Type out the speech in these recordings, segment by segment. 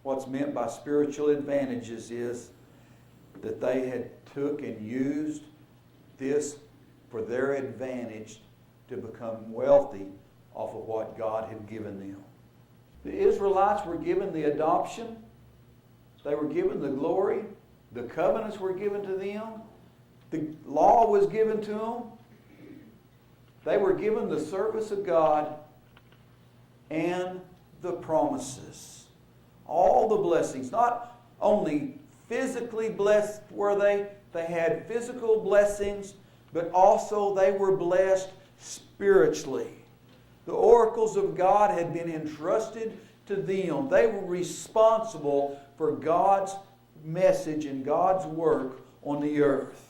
what's meant by spiritual advantages is that they had took and used this for their advantage to become wealthy off of what God had given them. The Israelites were given the adoption. They were given the glory. The covenants were given to them. The law was given to them. They were given the service of God and the promises. All the blessings. Not only physically blessed were they had physical blessings, but also they were blessed spiritually. The oracles of God had been entrusted to them. They were responsible for God's message and God's work on the earth.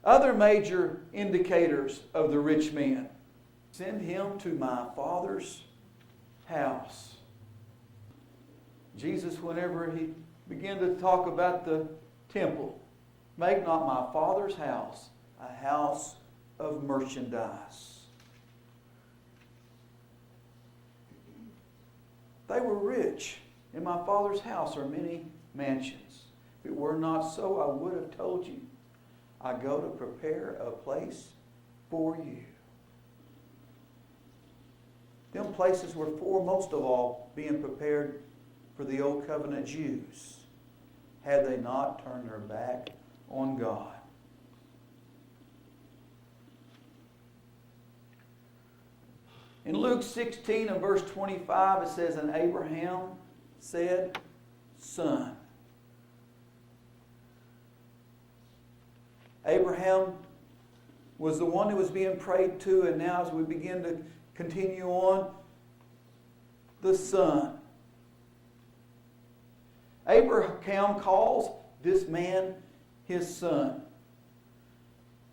Other major indicators of the rich man. Send him to my Father's house. Jesus, whenever he began to talk about the temple, make not my Father's house a house of merchandise. They were rich. In my Father's house are many mansions. If it were not so, I would have told you. I go to prepare a place for you. Them places were foremost of all being prepared for the Old Covenant Jews, had they not turned their back on God. In Luke 16 and verse 25, it says, and Abraham said, Son. Abraham was the one who was being prayed to, and now as we begin to continue on, the Son. Abraham calls this man his son.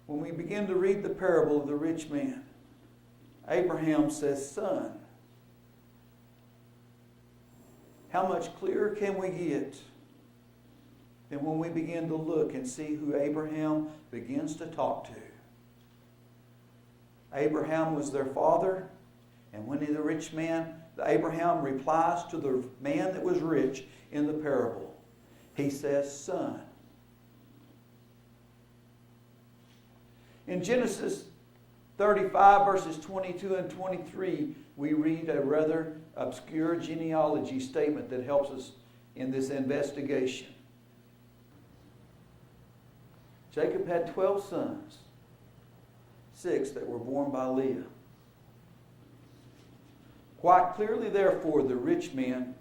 When we begin to read the parable of the rich man, Abraham says, Son. How much clearer can we get than when we begin to look and see who Abraham begins to talk to? Abraham was their father, and when the rich man, Abraham replies to the man that was rich in the parable. He says, Son. In Genesis 35 verses 22 and 23, we read a rather obscure genealogy statement that helps us in this investigation. Jacob had 12 sons, 6 that were born by Leah. Quite clearly, therefore, the rich man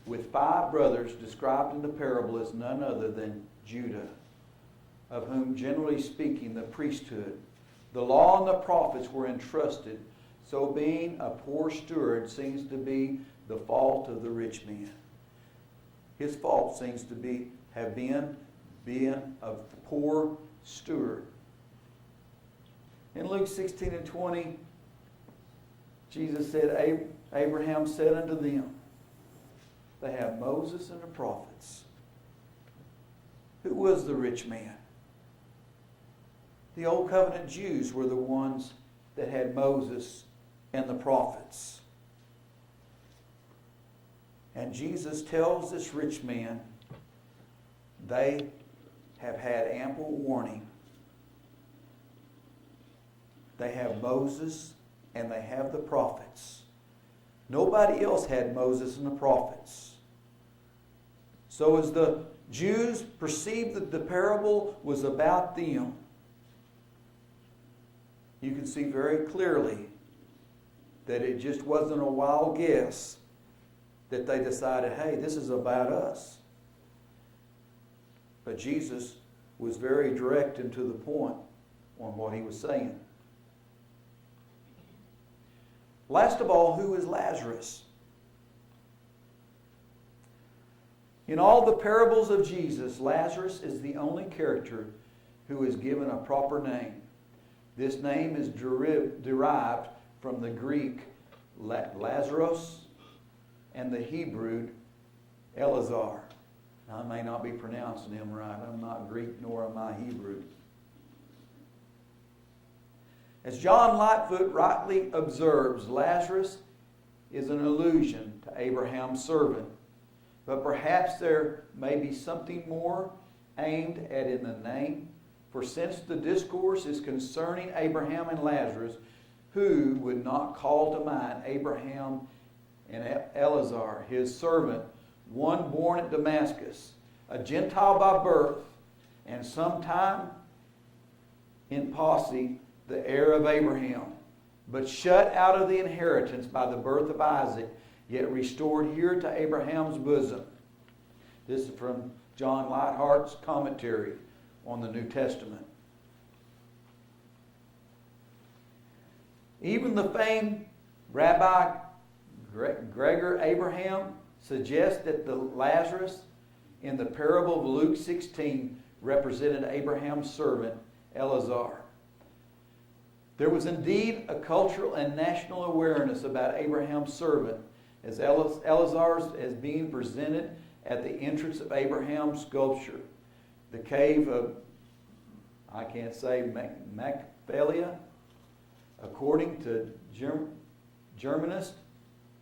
with 5 brothers described in the parable is none other than Judah, of whom, generally speaking, the priesthood, the law and the prophets were entrusted, so being a poor steward seems to be the fault of the rich man. His fault seems to have been being a poor steward. In Luke 16 and 20, Jesus said, Abraham said unto them, they have Moses and the prophets. Who was the rich man? The Old Covenant Jews were the ones that had Moses and the prophets. And Jesus tells this rich man they have had ample warning. They have Moses and they have the prophets. Nobody else had Moses and the prophets. So as the Jews perceived that the parable was about them, you can see very clearly that it just wasn't a wild guess that they decided, hey, this is about us. But Jesus was very direct and to the point on what he was saying. Last of all, who is Lazarus? In all the parables of Jesus, Lazarus is the only character who is given a proper name. This name is derived from the Greek Lazarus and the Hebrew Elazar. Now, I may not be pronouncing them right. I'm not Greek nor am I Hebrew. As John Lightfoot rightly observes, Lazarus is an allusion to Abraham's servant. But perhaps there may be something more aimed at in the name. For since the discourse is concerning Abraham and Lazarus, who would not call to mind Abraham and Lazarus, his servant, one born at Damascus, a Gentile by birth, and sometime in posse the heir of Abraham, but shut out of the inheritance by the birth of Isaac, yet restored here to Abraham's bosom. This is from John Lighthart's commentary on the New Testament. Even the famed Rabbi Gregor Abraham suggests that the Lazarus in the parable of Luke 16 represented Abraham's servant Lazarus. There was indeed a cultural and national awareness about Abraham's servant as Lazarus as being presented at the entrance of Abraham's sculpture, the cave of, I can't say, Machpelah, according to Germanist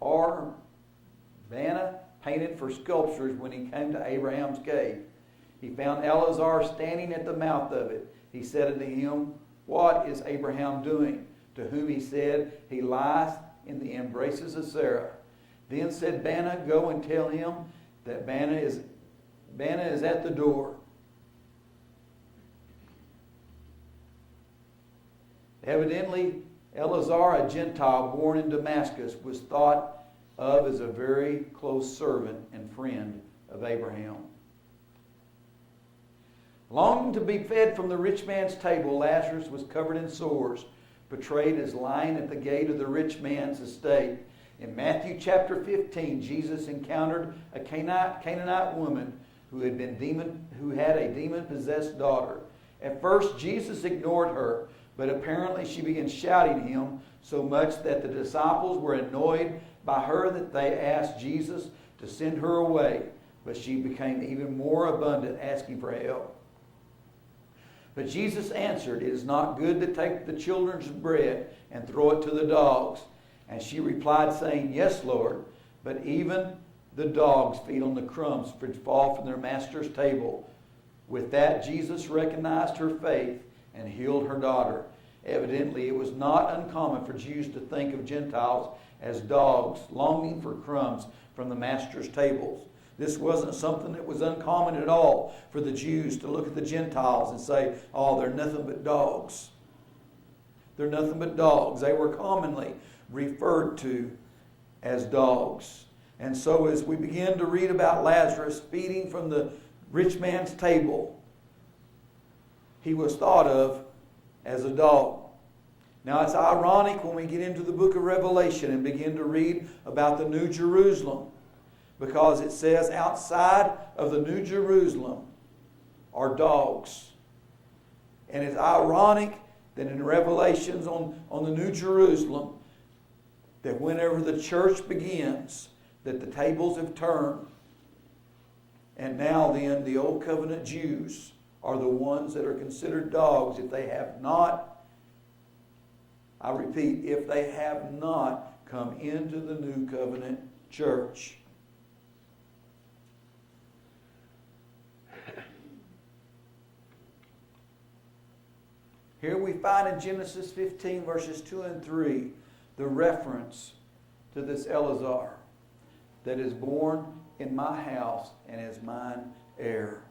R. Vanna, painted for sculptures when he came to Abraham's cave. He found Lazarus standing at the mouth of it. He said unto him, "What is Abraham doing?" To whom he said, "He lies in the embraces of Sarah." Then said Vanna, "Go and tell him that Vanna is at the door." Evidently, Eleazar, a Gentile born in Damascus, was thought of as a very close servant and friend of Abraham. Longing to be fed from the rich man's table, Lazarus was covered in sores, portrayed as lying at the gate of the rich man's estate. In Matthew chapter 15, Jesus encountered a Canaanite woman who had a demon-possessed daughter. At first, Jesus ignored her, but apparently she began shouting at him so much that the disciples were annoyed by her that they asked Jesus to send her away. But she became even more abundant, asking for help. But Jesus answered, "It is not good to take the children's bread and throw it to the dogs." And she replied, saying, "Yes, Lord, but even the dogs feed on the crumbs which fall from their master's table." With that, Jesus recognized her faith and healed her daughter. Evidently, it was not uncommon for Jews to think of Gentiles as dogs longing for crumbs from the master's tables. This wasn't something that was uncommon at all for the Jews to look at the Gentiles and say, "Oh, they're nothing but dogs. They're nothing but dogs." They were commonly referred to as dogs. And so as we begin to read about Lazarus feeding from the rich man's table, he was thought of as a dog. Now it's ironic when we get into the book of Revelation and begin to read about the New Jerusalem, because it says outside of the New Jerusalem are dogs. And it's ironic that in Revelations on the New Jerusalem, that whenever the church begins, that the tables have turned. And now then, the Old Covenant Jews are the ones that are considered dogs if they have not, I repeat, if they have not come into the New Covenant church. Here we find in Genesis 15 verses 2 and 3 the reference to this Eleazar that is born in my house and is mine heir.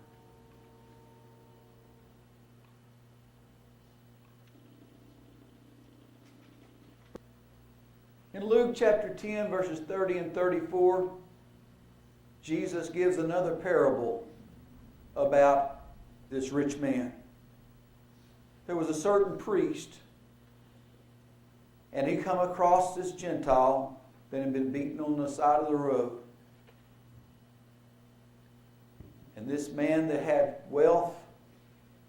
In Luke chapter 10 verses 30 and 34, Jesus gives another parable about this rich man. There was a certain priest, and he come across this Gentile that had been beaten on the side of the road. And this man that had wealth,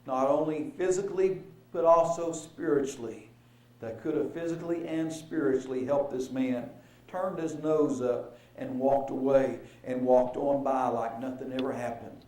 not only physically, but also spiritually, that could have physically and spiritually helped this man, turned his nose up and walked away and walked on by like nothing ever happened.